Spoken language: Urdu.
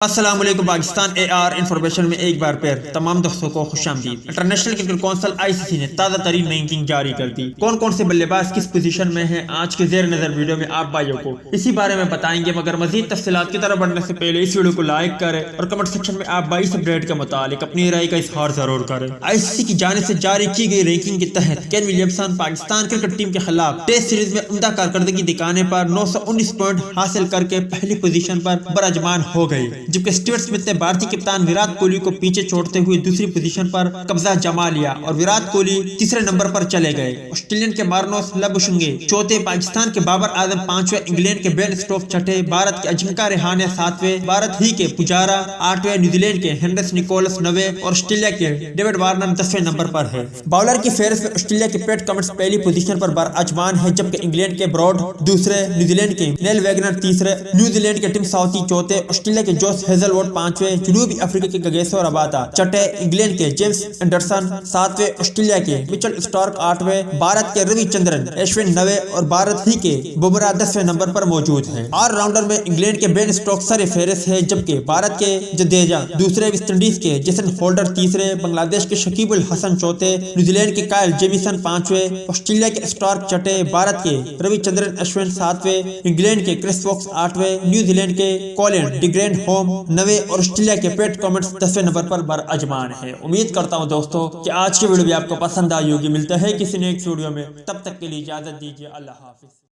السلام علیکم پاکستان انفارمیشن میں ایک بار پھر تمام دوستوں کو خوش آمدید۔ انٹرنیشنل کرکٹ کونسل ICC نے تازہ ترین رینکنگ جاری کر دی۔ کون کون سے بلے باز کس پوزیشن میں ہیں آج کے زیر نظر ویڈیو میں آپ بھائیوں کو اسی بارے میں بتائیں گے، مگر مزید تفصیلات کی طرف بڑھنے سے پہلے اس ویڈیو کو لائک کریں اور کمنٹ سیکشن میں آپ بھائی اس اپڈیٹ کے متعلق اپنی رائے کا اظہار ضرور کریں۔ ICC کی جانب سے جاری کی گئی رینکنگ کے تحت Kane Williamson Pakistan cricket team کے خلاف ٹیسٹ سیریز میں عمدہ کارکردگی دکھانے پر 919 پوائنٹ حاصل کر کے پہلی پوزیشن پر براجمان ہو گئے، جبکہ اسٹیورٹ سمتھ نے بھارتی کپتان وراٹ کوہلی کو پیچھے چھوڑتے ہوئے دوسری پوزیشن پر قبضہ جما لیا اور وراٹ کوہلی تیسرے نمبر پر چلے گئے۔ آسٹریلین کے مارنوس لبوشنگے چوتھے، پاکستان کے بابر اعظم پانچویں، انگلینڈ کے بین اسٹوک چھٹے، بھارت کے اجنکا ریہانے ساتویں، بھارت ہی کے پجارا آٹھویں، نیوزی لینڈ کے ہینڈرس نکولس نویں اور آسٹریلیا کے ڈیوڈ وارنر 10ویں نمبر پر ہے۔ باؤلر کی فہرست میں آسٹریلیا کے پیٹ کمنس پہلی پوزیشن پر براجمان ہے، جبکہ انگلینڈ کے براڈ دوسرے، نیوزی لینڈ کے نیل ویگنر تیسرے، نیوزی لینڈ کے ٹم ساؤتھی چوتھے، آسٹریلیا کے جوس ہیزل ووڈ پانچویں، جنوبی افریقہ کے گگیسو ربادا چھٹے، انگلینڈ کے جیمز اینڈرسن ساتویں، آسٹریلیا کے مچل اسٹارک آٹھویں، بھارت کے روی چندرن اشون نویں اور بھارت ہی کے بابر 10ویں نمبر پر موجود ہیں۔ آل راؤنڈر میں انگلینڈ کے بین اسٹوک سر فہرست ہے، جبکہ بھارت کے جڈیجا دوسرے، ویسٹ انڈیز کے جیسن ہولڈر تیسرے، بنگلہ دیش کے شکیب الحسن چوتھے، نیوزی لینڈ کے کائل جیمیسن پانچویں، آسٹریلیا کے اسٹارک چھٹے، بھارت کے روی چندرن اشون ساتویں، انگلینڈ کے کرس ووکس آٹھویں، نیوزی لینڈ کے کولن ڈی گرینڈ ہوم نویں اور آسٹریلیا کے پیٹ کامنس 10ویں نمبر پر براجمان ہے۔ امید کرتا ہوں دوستوں کہ آج کی ویڈیو بھی آپ کو پسند آئی ہوگی۔ ملتا ہے کسی نیکسٹ ویڈیو میں، تب تک کے لیے اجازت دیجیے، اللہ حافظ۔